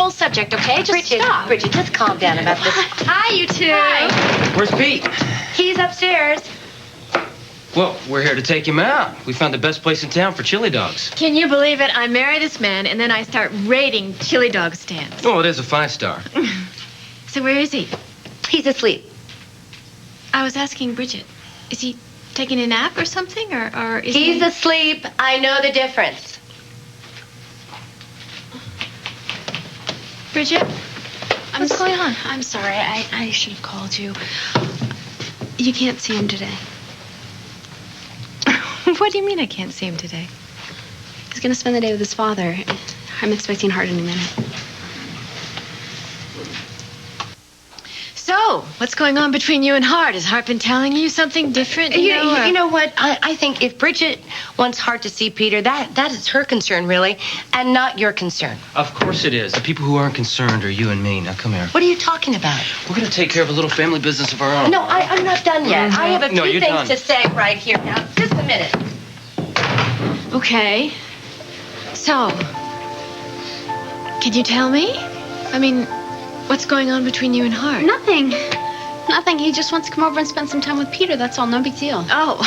whole subject, okay? Just Bridget, stop. Bridget, just calm down about this. Hi, you two. Hi. Where's Pete? He's upstairs. Well, we're here to take him out. We found the best place in town for chili dogs. Can you believe it? I marry this man, and then I start raiding chili dog stands. Oh, it is a 5-star. So where is he? He's asleep. I was asking Bridget. Is he taking a nap or something, or is He's asleep. I know the difference. Bridget, what's going on? I'm sorry. I should have called you. You can't see him today. What do you mean I can't see him today? He's going to spend the day with his father. I'm expecting Hart any minute. So, what's going on between you and Hart? Has Hart been telling you something different? You know what? I think if Bridget wants Hart to see Peter, that is her concern, really, and not your concern. Of course it is. The people who aren't concerned are you and me. Now, come here. What are you talking about? We're going to take care of a little family business of our own. No, I'm not done yet. I have a No, few you're things done. to say right here. Now, just a minute. Okay. So, can you tell me? I mean, what's going on between you and Hart? Nothing. Nothing. He just wants to come over and spend some time with Peter. That's all. No big deal. Oh,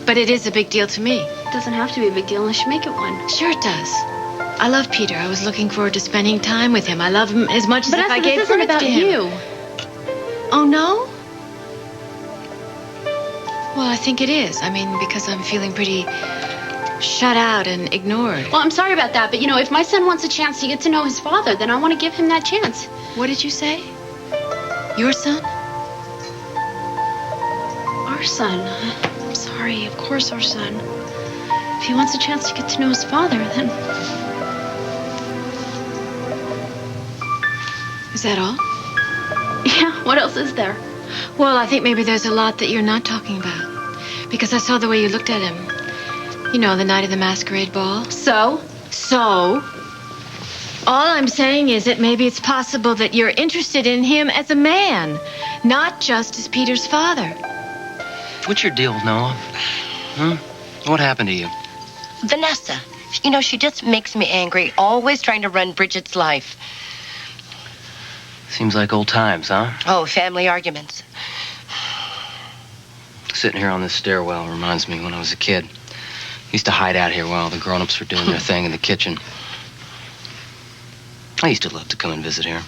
but it is a big deal to me. It doesn't have to be a big deal unless you make it one. Sure it does. I love Peter. I was looking forward to spending time with him. I love him as much as But if I gave this isn't birth about to him. you. Oh, no? Well, I think it is. I mean, because I'm feeling pretty shut out and ignored. Well, I'm sorry about that, but if my son wants a chance to get to know his father, then I want to give him that chance. What did you say? Your son? Our son. I'm sorry. Of course, our son. If he wants a chance to get to know his father, then... Is that all? Yeah, what else is there? Well, I think maybe there's a lot that you're not talking about. Because I saw the way you looked at him. You know, the night of the masquerade ball. So? So? All I'm saying is that maybe it's possible that you're interested in him as a man, not just as Peter's father. What's your deal, Nola? What happened to you? Vanessa. She just makes me angry, always trying to run Bridget's life. Seems like old times, huh? Oh, family arguments. Sitting here on this stairwell reminds me when I was a kid. Used to hide out here while the grown-ups were doing their thing in the kitchen. I used to love to come and visit here.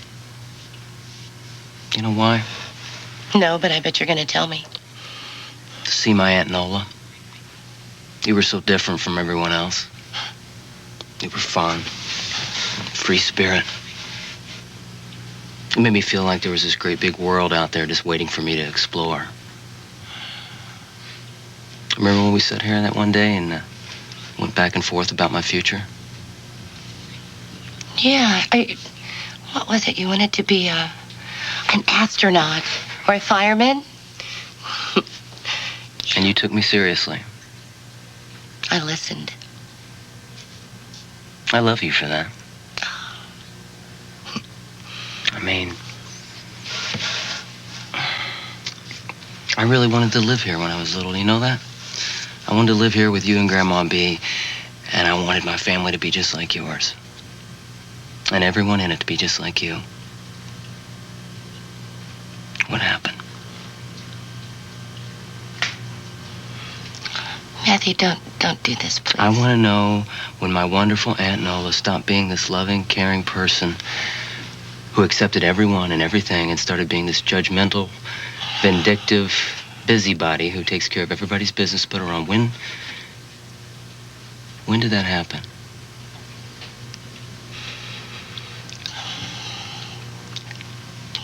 You know why? No, but I bet you're going to tell me. To see my Aunt Nola. You were so different from everyone else. You were fun. Free spirit. It made me feel like there was this great big world out there just waiting for me to explore. Remember when we sat here that one day and went back and forth about my future? Yeah, what was it? You wanted to be an astronaut or a fireman? And you took me seriously. I listened. I love you for that. I mean, I really wanted to live here when I was little. You know that? I wanted to live here with you and Grandma B, and I wanted my family to be just like yours. And everyone in it to be just like you. What happened? Matthew, don't do this, please. I want to know when my wonderful Aunt Nola stopped being this loving, caring person who accepted everyone and everything and started being this judgmental, vindictive busybody who takes care of everybody's business but her own. When did that happen?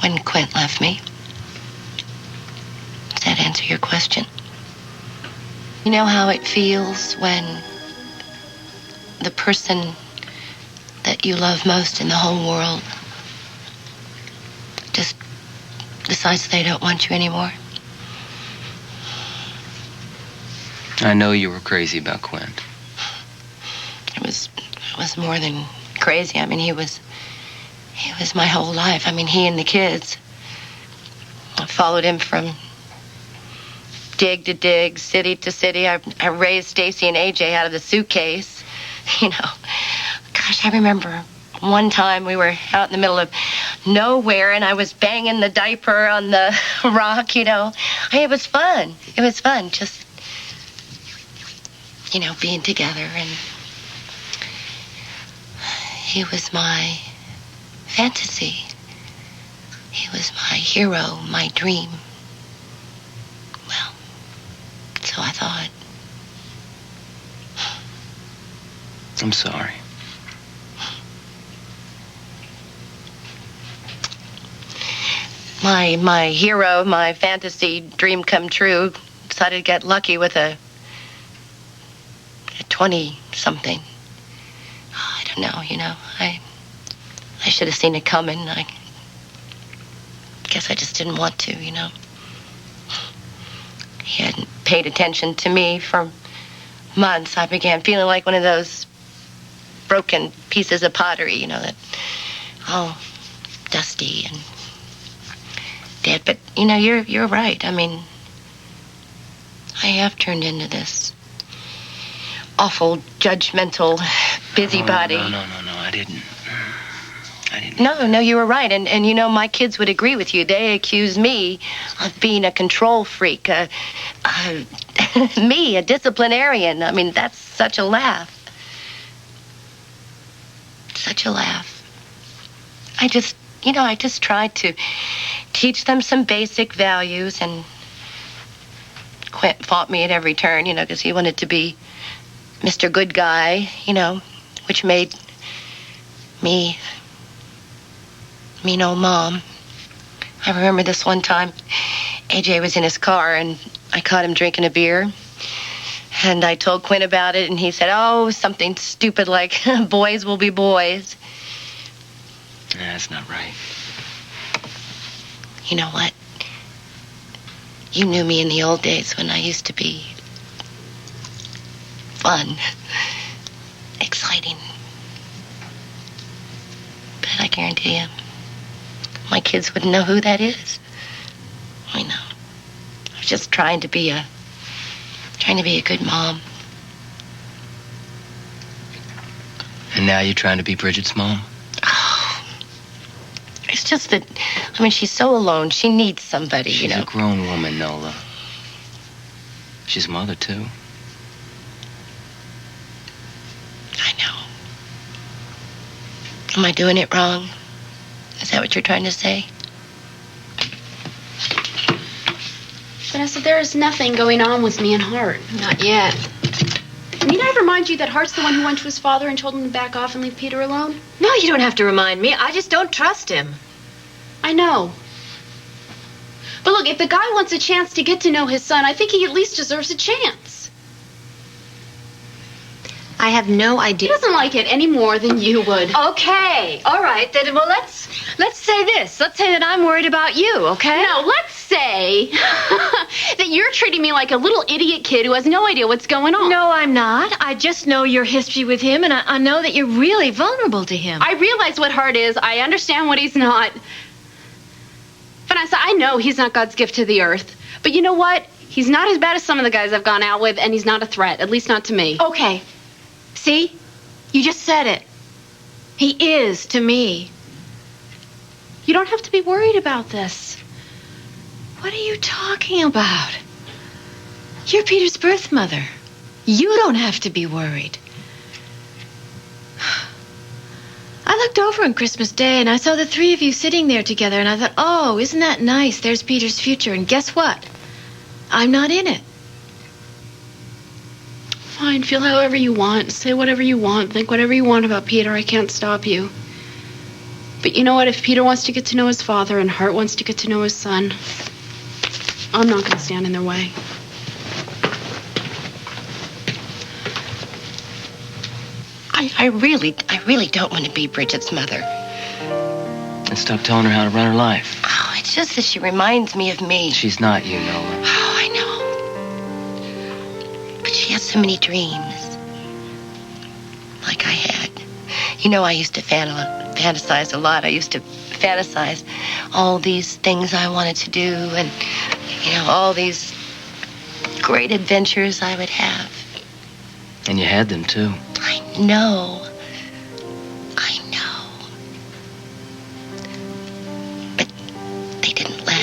When Quint left me. Does that answer your question? You know how it feels when the person that you love most in the whole world just decides they don't want you anymore? I know you were crazy about Quint. It was more than crazy. I mean, he was my whole life. I mean, he and the kids. I followed him from dig to dig, city to city. I raised Stacy and AJ out of the suitcase. Gosh, I remember one time we were out in the middle of nowhere, and I was banging the diaper on the rock, you know. It was fun. It was fun, just, you know, being together. And he was my fantasy. He was my hero, my dream. Well, so I thought. I'm sorry. My hero, my fantasy dream come true, decided to get lucky with a 20-something. Oh, I don't know, you know. I should have seen it coming. I guess I just didn't want to, you know. He hadn't paid attention to me for months. I began feeling like one of those broken pieces of pottery, you know, that all dusty and dead. But, you know, you're right. I mean, I have turned into this awful, judgmental busybody. No, I didn't. No, you were right. And you know, my kids would agree with you. They accuse me of being a control freak. Me, a disciplinarian. I mean, that's such a laugh. Such a laugh. I just tried to teach them some basic values, and Quint fought me at every turn, you know, because he wanted to be Mr. Good Guy, you know, which made me mean old Mom. I remember this one time, AJ was in his car, and I caught him drinking a beer. And I told Quint about it, and he said, oh, something stupid like, boys will be boys. Yeah, that's not right. You know what? You knew me in the old days when I used to be fun, exciting. But I guarantee you, my kids wouldn't know who that is. I know. I was just trying to be a good mom. And now you're trying to be Bridget's mom? Oh, it's just that, I mean, she's so alone. She needs somebody, She's you know. a grown woman, Nola. She's a mother, too. I know. Am I doing it wrong? Is that what you're trying to say? Vanessa, there is nothing going on with me and Hart. Not yet. Need I remind you that Hart's the one who went to his father and told him to back off and leave Peter alone? No, you don't have to remind me. I just don't trust him. I know. But look, if the guy wants a chance to get to know his son, I think he at least deserves a chance. I have no He idea. doesn't like it any more than you would. Okay, all right. Then, well, let's say this. Let's say that I'm worried about you, okay? Now, let's say that you're treating me like a little idiot kid who has no idea what's going on. No, I'm not. I just know your history with him, and I know that you're really vulnerable to him. I realize what Hart is. I understand what he's not. Vanessa, I know he's not God's gift to the earth. But you know what? He's not as bad as some of the guys I've gone out with, and he's not a threat, at least not to me. Okay. See? You just said it. He is to me. You don't have to be worried about this. What are you talking about? You're Peter's birth mother. You don't have to be worried. I looked over on Christmas Day and I saw the three of you sitting there together and I thought, oh, isn't that nice? There's Peter's future. And guess what? I'm not in it. Fine, feel however you want. Say whatever you want. Think whatever you want about Peter. I can't stop you. But you know what? If Peter wants to get to know his father and Hart wants to get to know his son, I'm not going to stand in their way. I really don't want to be Bridget's mother. And stop telling her how to run her life. Oh, it's just that she reminds me of me. She's not you, Nola. Oh, I know. But she has so many dreams. Like I had. You know, I used to fantasize a lot. I used to fantasize all these things I wanted to do and, you know, all these great adventures I would have. And you had them, too. I know. I know.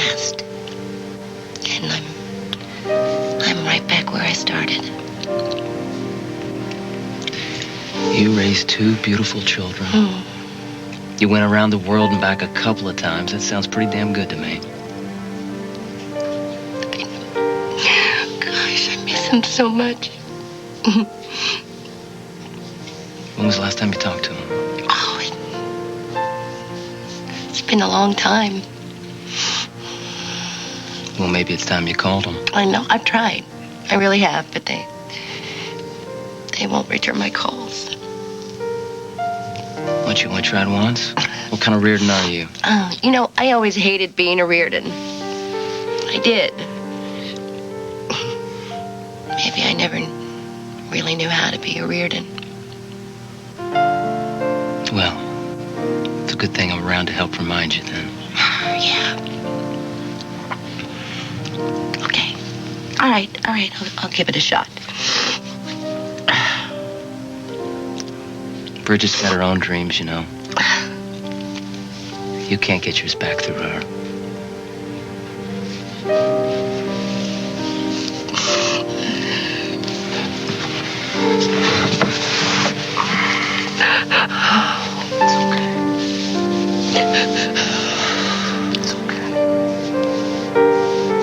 past. And I'm right back where I started. You raised 2 beautiful children. You went around the world and back a couple of times. That sounds pretty damn good to me. Gosh, I miss him so much. When was the last time you talked to him? Oh, it's been a long time. Well, maybe it's time you called him. I know, I've tried. I really have, but they won't return my calls. What, you only tried once? What kind of Reardon are you? You know, I always hated being a Reardon. I did. Maybe I never really knew how to be a Reardon. Well, it's a good thing I'm around to help remind you then. Yeah. Okay. All right. I'll give it a shot. Bridget's got her own dreams, you know. You can't get yours back through her.